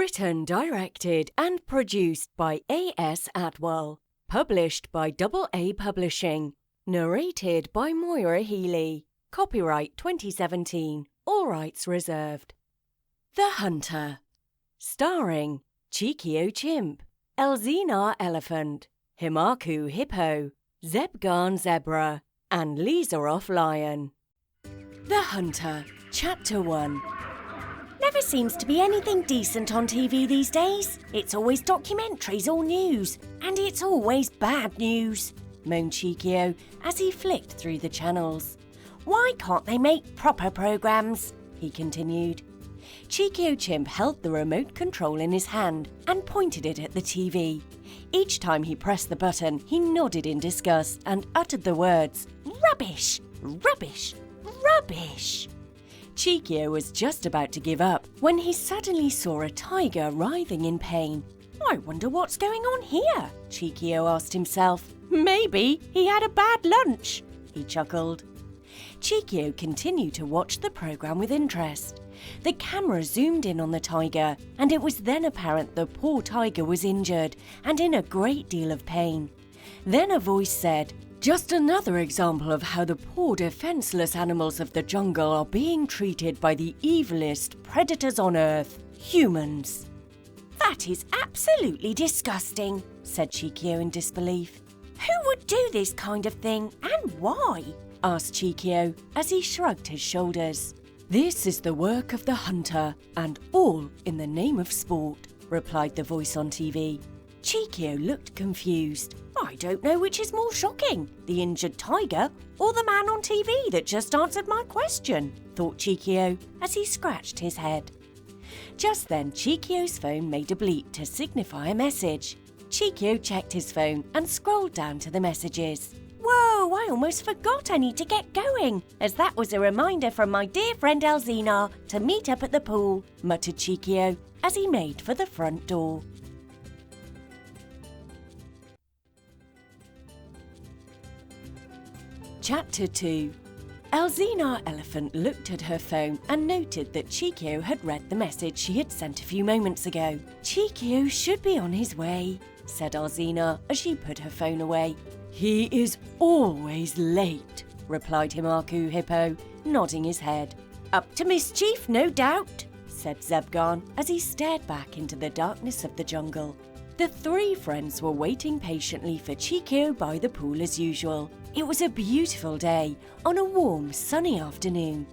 Written, directed and produced by A.S. Atwell. Published by AA Publishing. Narrated by Moira Healy. Copyright 2017. All rights reserved. The Hunter. Starring Cheekio Chimp, Ellezina Elephant, Himakoo Hippo, Zebgaan Zebra, and Lizarov Lion. The Hunter, Chapter 1. Never seems to be anything decent on TV these days. It's always documentaries or news, and it's always bad news, moaned Cheekio as he flicked through the channels. Why can't they make proper programmes? He continued. Cheekio Chimp held the remote control in his hand and pointed it at the TV. Each time he pressed the button, he nodded in disgust and uttered the words, "Rubbish! Rubbish! Rubbish!" Cheekio was just about to give up when he suddenly saw a tiger writhing in pain. "I wonder what's going on here?" Cheekio asked himself. "Maybe he had a bad lunch," he chuckled. Cheekio continued to watch the programme with interest. The camera zoomed in on the tiger, and it was then apparent the poor tiger was injured and in a great deal of pain. Then a voice said, "Just another example of how the poor defenseless animals of the jungle are being treated by the evilest predators on earth, humans." "That is absolutely disgusting," said Cheekio in disbelief. "Who would do this kind of thing, and why?" asked Cheekio as he shrugged his shoulders. "This is the work of the hunter, and all in the name of sport," replied the voice on TV. Cheekio looked confused. "I don't know which is more shocking, the injured tiger or the man on TV that just answered my question," thought Cheekio as he scratched his head. Just then, Cheekio's phone made a bleep to signify a message. Cheekio checked his phone and scrolled down to the messages. "Whoa, I almost forgot I need to get going, as that was a reminder from my dear friend Ellezina to meet up at the pool," muttered Cheekio as he made for the front door. Chapter 2. Ellezina Elephant looked at her phone and noted that Cheekio had read the message she had sent a few moments ago. "Cheekio should be on his way," said Ellezina as she put her phone away. "He is always late," replied Himakoo Hippo, nodding his head. "Up to mischief, no doubt," said Zebgaan as he stared back into the darkness of the jungle. The three friends were waiting patiently for Cheekio by the pool as usual. It was a beautiful day on a warm, sunny afternoon.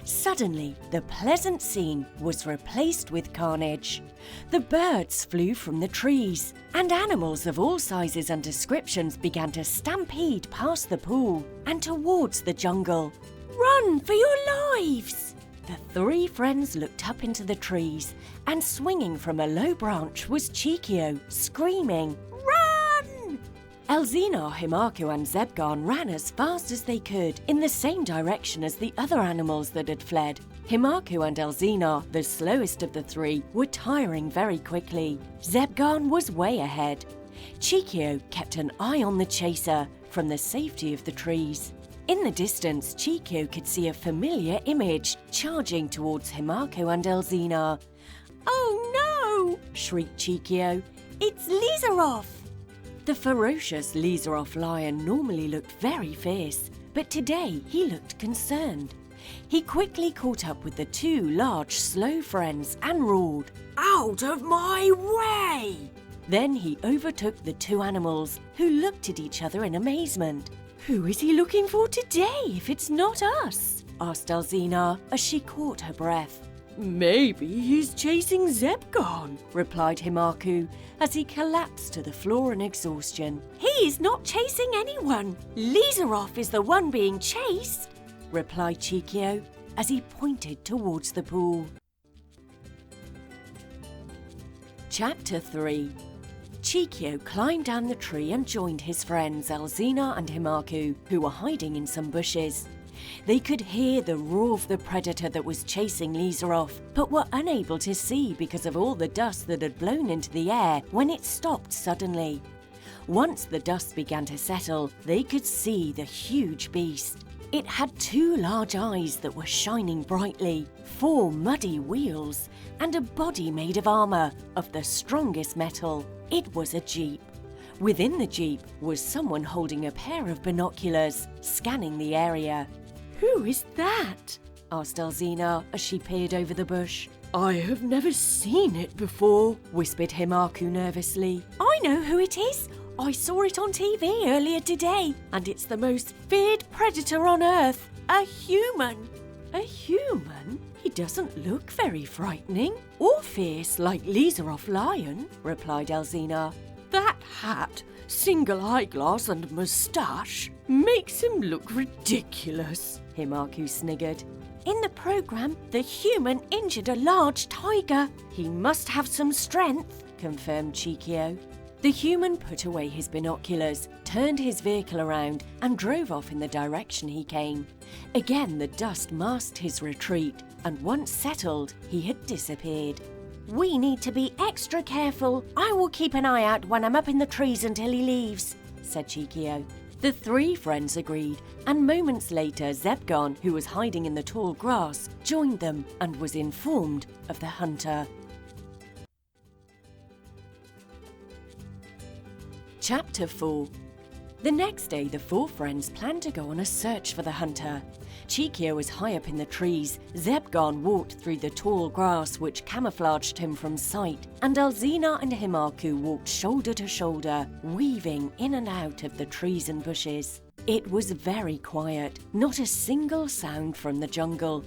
Suddenly, the pleasant scene was replaced with carnage. The birds flew from the trees, and animals of all sizes and descriptions began to stampede past the pool and towards the jungle. "Run for your lives!" The three friends looked up into the trees, and swinging from a low branch was Cheekio, screaming, "Run!" Ellezina, Himakoo and Zebgaan ran as fast as they could in the same direction as the other animals that had fled. Himakoo and Ellezina, the slowest of the three, were tiring very quickly. Zebgaan was way ahead. Cheekio kept an eye on the chaser from the safety of the trees. In the distance, Cheekio could see a familiar image charging towards Himakoo and Ellezina. "Oh no!" shrieked Cheekio. "It's Lizarov!" The ferocious Lizarov Lion normally looked very fierce, but today he looked concerned. He quickly caught up with the two large, slow friends and roared, "Out of my way!" Then he overtook the two animals, who looked at each other in amazement. "Who is he looking for today, if it's not us?" asked Ellezina as she caught her breath. "Maybe he's chasing Zebgaan," replied Himakoo as he collapsed to the floor in exhaustion. "He is not chasing anyone. Lizarov is the one being chased," replied Cheekio as he pointed towards the pool. Chapter 3. Cheekio climbed down the tree and joined his friends Ellezina and Himakoo, who were hiding in some bushes. They could hear the roar of the predator that was chasing Lizarov, but were unable to see because of all the dust that had blown into the air when it stopped suddenly. Once the dust began to settle, they could see the huge beast. It had 2 large eyes that were shining brightly, 4 muddy wheels, and a body made of armour of the strongest metal. It was a jeep. Within the jeep was someone holding a pair of binoculars, scanning the area. "Who is that?" asked Ellezina as she peered over the bush. "I have never seen it before," whispered Himakoo nervously. "I know who it is. I saw it on TV earlier today, and it's the most feared predator on Earth, a human." "A human? He doesn't look very frightening or fierce like Lizarov Lion," replied Ellezina. "That hat, single eyeglass and moustache makes him look ridiculous," Himakoo sniggered. "In the programme, the human injured a large tiger. He must have some strength," confirmed Cheekio. The human put away his binoculars, turned his vehicle around and drove off in the direction he came. Again the dust masked his retreat, and once settled, he had disappeared. "We need to be extra careful. I will keep an eye out when I'm up in the trees until he leaves," said Cheekio. The 3 friends agreed, and moments later Zebgaan, who was hiding in the tall grass, joined them and was informed of the hunter. Chapter 4. The next day the 4 friends planned to go on a search for the hunter. Cheekio was high up in the trees, Zebgaan walked through the tall grass which camouflaged him from sight, and Ellezina and Himakoo walked shoulder to shoulder, weaving in and out of the trees and bushes. It was very quiet, not a single sound from the jungle.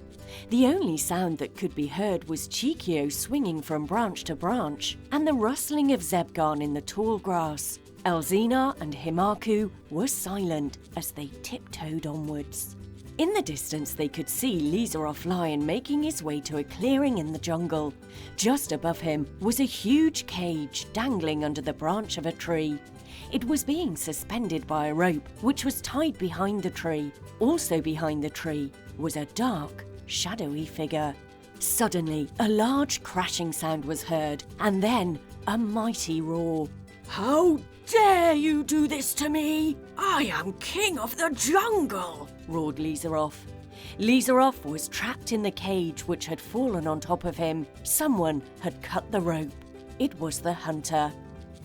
The only sound that could be heard was Cheekio swinging from branch to branch, and the rustling of Zebgaan in the tall grass. Ellezina and Himakoo were silent as they tiptoed onwards. In the distance they could see Lizarov Lion making his way to a clearing in the jungle. Just above him was a huge cage dangling under the branch of a tree. It was being suspended by a rope which was tied behind the tree. Also behind the tree was a dark, shadowy figure. Suddenly, a large crashing sound was heard, and then a mighty roar. "How dare you do this to me? I am king of the jungle!" roared Lizarov. Lizarov was trapped in the cage which had fallen on top of him. Someone had cut the rope. It was the hunter.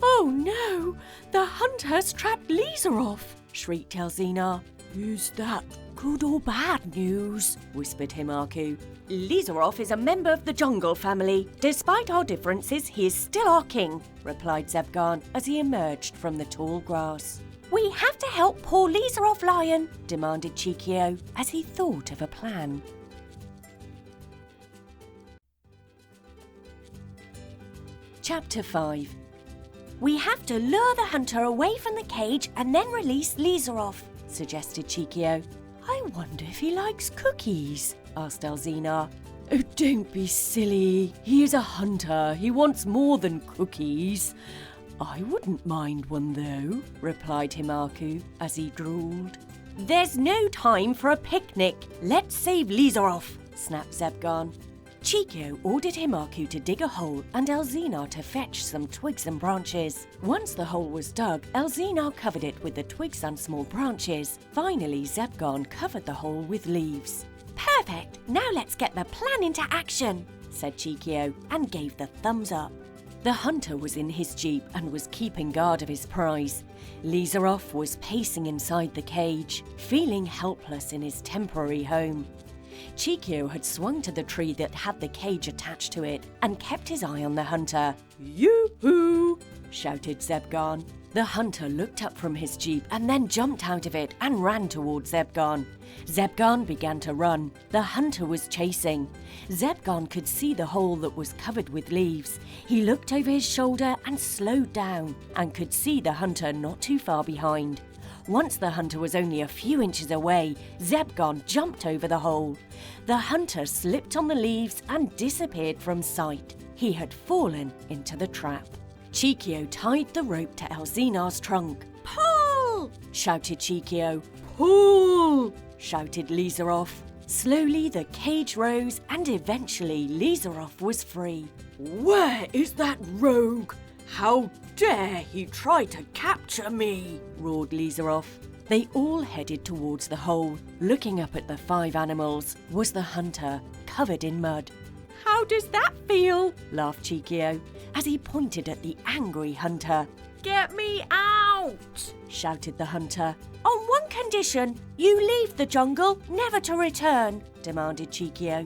"Oh no! The hunter has trapped Lizarov!" shrieked Ellezina. "Is that good or bad news?" whispered Himakoo. "Lizarov is a member of the jungle family. Despite our differences, he is still our king," replied Zebgaan as he emerged from the tall grass. "We have to help poor Lizarov Lion," demanded Cheekio as he thought of a plan. Chapter 5. "We have to lure the hunter away from the cage and then release Lizarov," suggested Cheekio. "I wonder if he likes cookies," asked Ellezina. "Oh, don't be silly. He is a hunter. He wants more than cookies. I wouldn't mind one though," replied Himakoo as he drooled. "There's no time for a picnic. Let's save Lizarov," snapped Zebgaan. Cheekio ordered Himakoo to dig a hole and Ellezina to fetch some twigs and branches. Once the hole was dug, Ellezina covered it with the twigs and small branches. Finally, Zebgaan covered the hole with leaves. "Perfect! Now let's get the plan into action," said Cheekio and gave the thumbs up. The hunter was in his jeep and was keeping guard of his prize. Lizarov was pacing inside the cage, feeling helpless in his temporary home. Cheekio had swung to the tree that had the cage attached to it and kept his eye on the hunter. "Yoo-hoo!" shouted Zebgaan. The hunter looked up from his jeep and then jumped out of it and ran towards Zebgaan. Zebgaan began to run. The hunter was chasing. Zebgaan could see the hole that was covered with leaves. He looked over his shoulder and slowed down and could see the hunter not too far behind. Once the hunter was only a few inches away, Zebgaan jumped over the hole. The hunter slipped on the leaves and disappeared from sight. He had fallen into the trap. Cheekio tied the rope to Ellezina's trunk. "Pull!" shouted Cheekio. "Pull!" shouted Lizarov. Slowly the cage rose and eventually Lizarov was free. "Where is that rogue? How dare he try to capture me?" roared Lizarov. They all headed towards the hole. Looking up at the 5 animals was the hunter, covered in mud. How does that feel? Laughed Cheekio as he pointed at the angry hunter. Get me out! Shouted the hunter. On one condition, you leave the jungle, never to return, demanded Cheekio.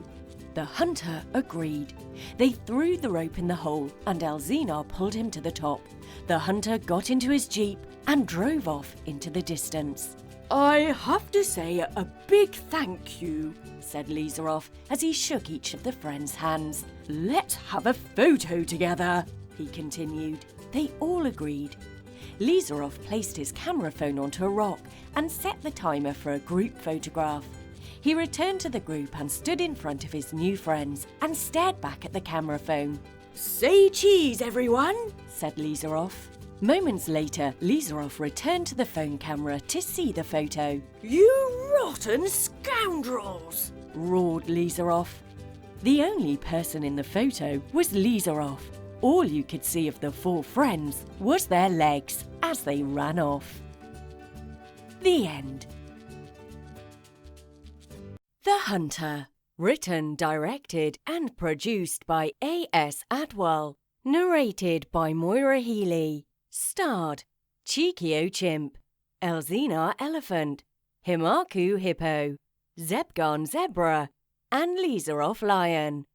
The hunter agreed. They threw the rope in the hole and Ellezina pulled him to the top. The hunter got into his jeep and drove off into the distance. I have to say a big thank you, said Lizarov as he shook each of the friends' hands. Let's have a photo together, he continued. They all agreed. Lizarov placed his camera phone onto a rock and set the timer for a group photograph. He returned to the group and stood in front of his new friends and stared back at the camera phone. Say cheese, everyone, said Lizarov. Moments later, Lizarov returned to the phone camera to see the photo. You rotten scoundrels, roared Lizarov. The only person in the photo was Lizarov. All you could see of the 4 friends was their legs as they ran off. The end. The Hunter. Written, directed and produced by A.S. Atwell. Narrated by Moira Healey. Starred Cheekio Chimp, Ellezina Elephant, Himakoo Hippo, Zebgaan Zebra and Lizarov Lion.